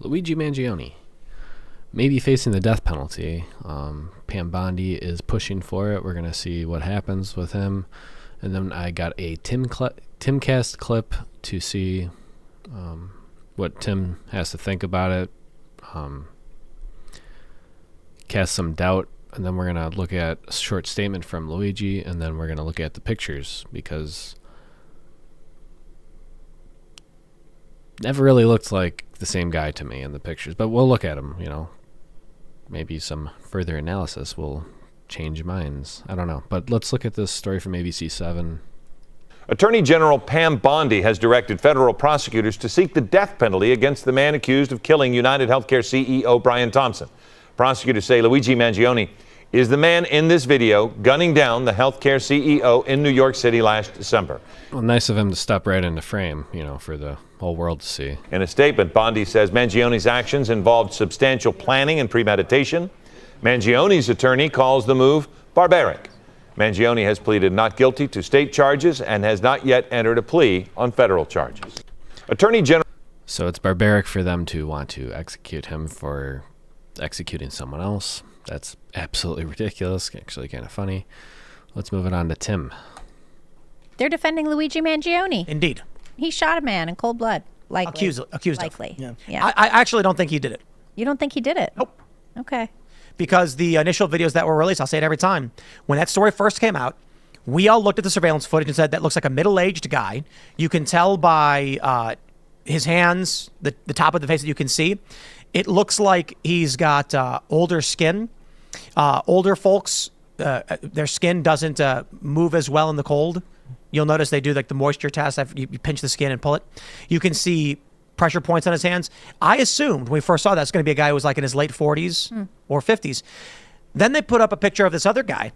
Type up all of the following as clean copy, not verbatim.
Luigi Mangione may be facing the death penalty. Pam Bondi is pushing for it. We're going to see what happens with him. And then I got a Timcast clip to see what Tim has to think about it. Cast some doubt. And then we're going to look at a short statement from Luigi. And then we're going to look at the pictures, because never really looked like the same guy to me in the pictures. But we'll look at him, you know. Maybe some further analysis will change minds. I don't know. But let's look at this story from ABC7. Attorney General Pam Bondi has directed federal prosecutors to seek the death penalty against the man accused of killing United Healthcare CEO Brian Thompson. Prosecutors say Luigi Mangione is the man in this video gunning down the healthcare CEO in New York City last December. Well, nice of him to step right into frame, you know, for the whole world to see. In a statement, Bondi says Mangione's actions involved substantial planning and premeditation. Mangione's attorney calls the move barbaric. Mangione has pleaded not guilty to state charges and has not yet entered a plea on federal charges. Attorney General. So it's barbaric for them to want to execute him for executing someone else. That's absolutely ridiculous. Actually kind of funny. Let's move it on to Tim. They're defending Luigi Mangione. Indeed. He shot a man in cold blood. Likely. Accused Likely. of. Yeah. I actually don't think he did it. You don't think he did it? Nope. Okay. Because the initial videos that were released, I'll say it every time, when that story first came out, we all looked at the surveillance footage and said, that looks like a middle-aged guy. You can tell by his hands, the top of the face that you can see. It looks like he's got older skin. Older folks, their skin doesn't move as well in the cold. You'll notice they do like the moisture test. You pinch the skin and pull it. You can see pressure points on his hands. I assumed when we first saw that it's going to be a guy who was like in his late 40s or 50s. Then they put up a picture of this other guy,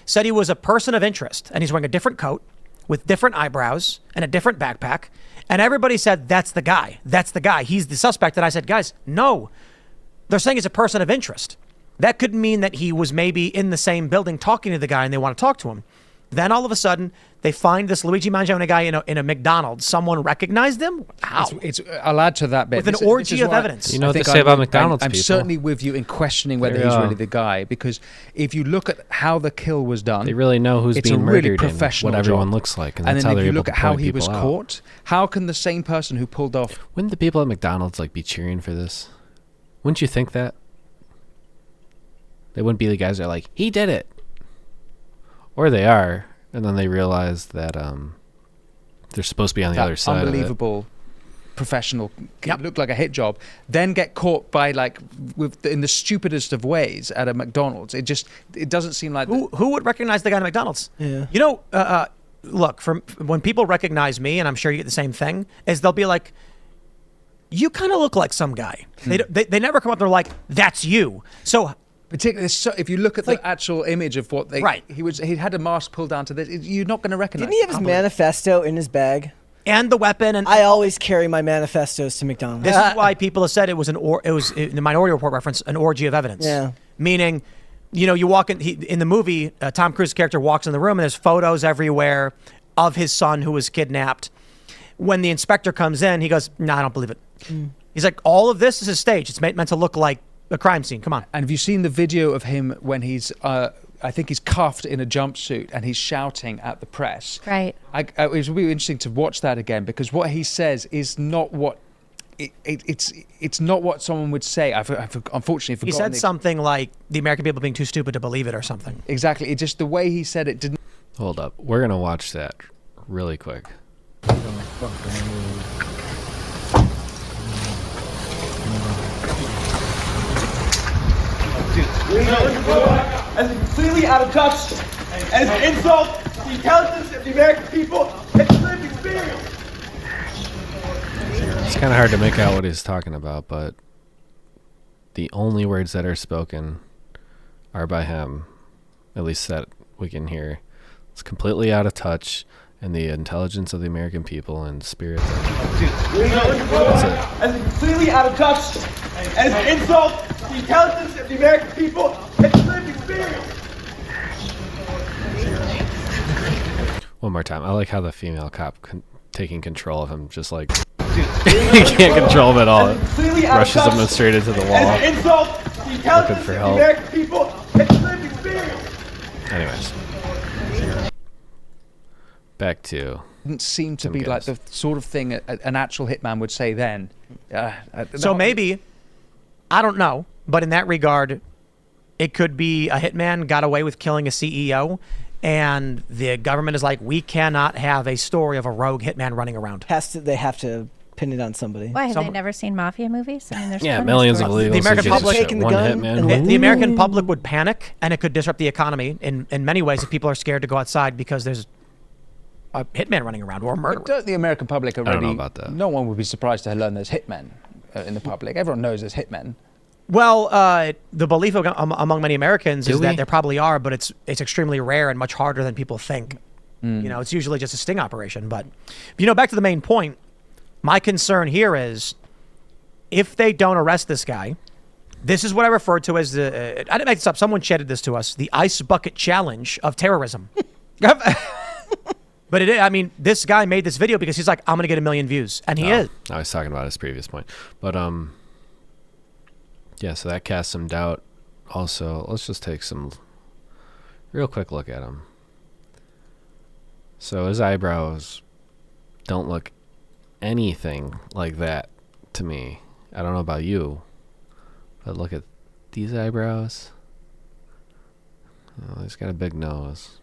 said he was a person of interest, and he's wearing a different coat with different eyebrows and a different backpack. And everybody said, that's the guy. That's the guy. He's the suspect. And I said, guys, no. They're saying he's a person of interest. That could mean that he was maybe in the same building talking to the guy and they want to talk to him. Then all of a sudden, they find this Luigi Mangione guy in a McDonald's. Someone recognized him? How? I'll add to that bit. With an orgy of evidence. You know what they say about McDonald's I'm people. certainly with you in questioning whether he's really the guy, because if you look at how the kill was done, they really know who's it's being a really murdered professional and what everyone job. looks like. And then that's how if they're you able look to at how point he was people out. caught, how can the same person who pulled off... Wouldn't the people at McDonald's like be cheering for this? Wouldn't you think that? They wouldn't be the guys that are like, he did it. Or they are. And then they realize that they're supposed to be on the other side unbelievable professional, looked like a hit job, then get caught by in the stupidest of ways at a McDonald's. It doesn't seem like... Who would recognize the guy at McDonald's? Yeah. You know, look, when people recognize me, and I'm sure you get the same thing, is they'll be like, you kind of look like some guy. They never come up, they're like, that's you. So... Particularly, if you look at the actual image of what they... Right. He had a mask pulled down to this. You're not going to recognize. Didn't he have his manifesto in his bag? And the weapon. And I always carry my manifestos to McDonald's. This is why people have said it was in the Minority Report reference, an orgy of evidence. Yeah. Meaning, you know, you walk in the movie, Tom Cruise's character walks in the room and there's photos everywhere of his son who was kidnapped. When the inspector comes in, he goes, "No, I don't believe it." He's like, all of this is a stage. It's meant to look like a crime scene. Come on. And have you seen the video of him when he's, I think he's cuffed in a jumpsuit and he's shouting at the press? Right. It was really interesting to watch that again, because what he says is not what it's not what someone would say. I've unfortunately forgotten. He said something like the American people being too stupid to believe it or something. Exactly. It just the way he said it didn't. Hold up. We're gonna watch that really quick. As completely out of touch and an insult to the intelligence of the American people and the lived experience. It's kind of hard to make out what he's talking about, but the only words that are spoken are by him, at least that we can hear. It's completely out of touch, and the intelligence of the American people and spirit. As completely out of touch and an insult to the intelligence of the American people and the lived experience. One more time. I like how the female cop taking control of him, just like he can't control him at all. completely out Rushes of touch. them straight into the And wall. it's an insult to the intelligence for of the help. American people. It's a lived experience. Anyways. Back to Didn't seem to Tim be like Guinness. the sort of thing an actual hitman would say then. So maybe, I don't know, but in that regard, it could be a hitman got away with killing a CEO, and the government is like, we cannot have a story of a rogue hitman running around. They have to pin it on somebody. Why have Some- they never seen mafia movies? I mean, there's yeah, plenty millions of stories. illegals. The American who gives a public- shit. Taking the One gun hitman. and The American public would panic, and it could disrupt the economy in many ways if people are scared to go outside because there's a hitman running around or a murderer. But don't the American public already? don't know about that. No one would be surprised to learn there's hitmen in the public. Everyone knows there's hitmen. Well, the belief among many Americans is we? that there probably are, but it's extremely rare and much harder than people think. You know, it's usually just a sting operation. But, back to the main point, my concern here is if they don't arrest this guy, this is what I refer to as I didn't make this up. Someone chatted this to us, the ice bucket challenge of terrorism. But this guy made this video because he's like, I'm going to get 1 million views. And he is. I was talking about his previous point. But, yeah, so that casts some doubt. Also, let's just take some real quick look at him. So his eyebrows don't look anything like that to me. I don't know about you, but look at these eyebrows. Oh, he's got a big nose.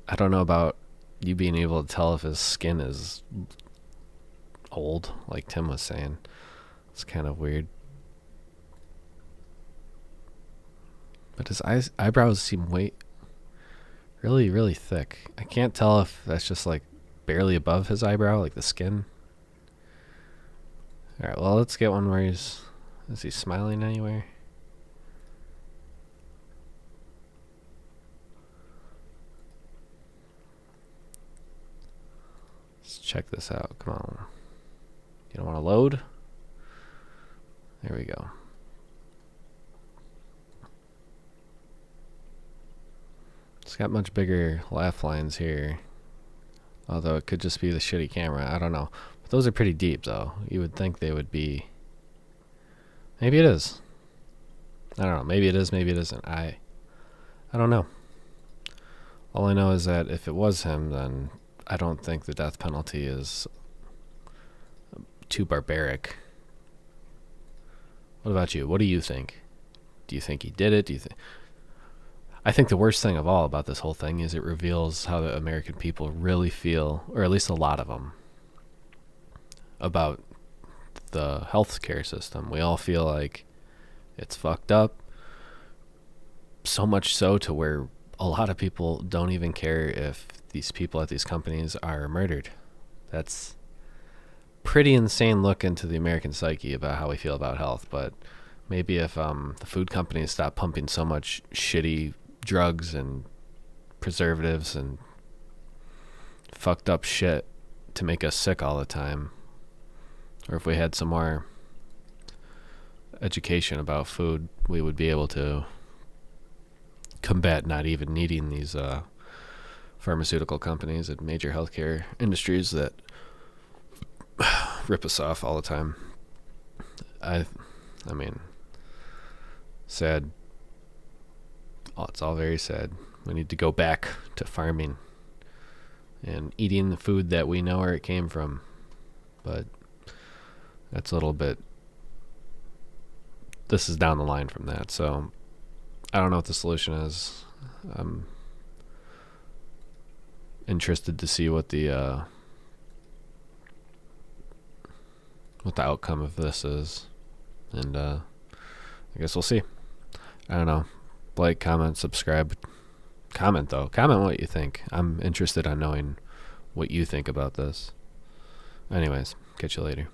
I don't know about you being able to tell if his skin is old, like Tim was saying. It's kind of weird. But his eyebrows seem really, really thick. I can't tell if that's just like barely above his eyebrow, like the skin. All right, well, let's get one where is he smiling anywhere? Let's check this out. Come on. You don't want to load? There we go. It's got much bigger laugh lines here. Although it could just be the shitty camera. I don't know. But those are pretty deep, though. You would think they would be... Maybe it is. I don't know. Maybe it is, maybe it isn't. I don't know. All I know is that if it was him, then I don't think the death penalty is too barbaric. What about you? What do you think? Do you think he did it? Do you think... I think the worst thing of all about this whole thing is it reveals how the American people really feel, or at least a lot of them, about the healthcare system. We all feel like it's fucked up, so much so to where a lot of people don't even care if these people at these companies are murdered. That's pretty insane look into the American psyche about how we feel about health. But maybe if the food companies stop pumping so much shitty drugs and preservatives and fucked up shit to make us sick all the time, or if we had some more education about food, we would be able to combat not even needing these pharmaceutical companies and major healthcare industries that rip us off all the time. I mean, sad. Oh, it's all very sad. We need to go back to farming and eating the food that we know where it came from. But that's a little bit... This is down the line from that. So I don't know what the solution is. I'm interested to see what the outcome of this is. And I guess we'll see. I don't know. Like, comment, subscribe. Comment, though. Comment what you think. I'm interested in knowing what you think about this. Anyways, catch you later.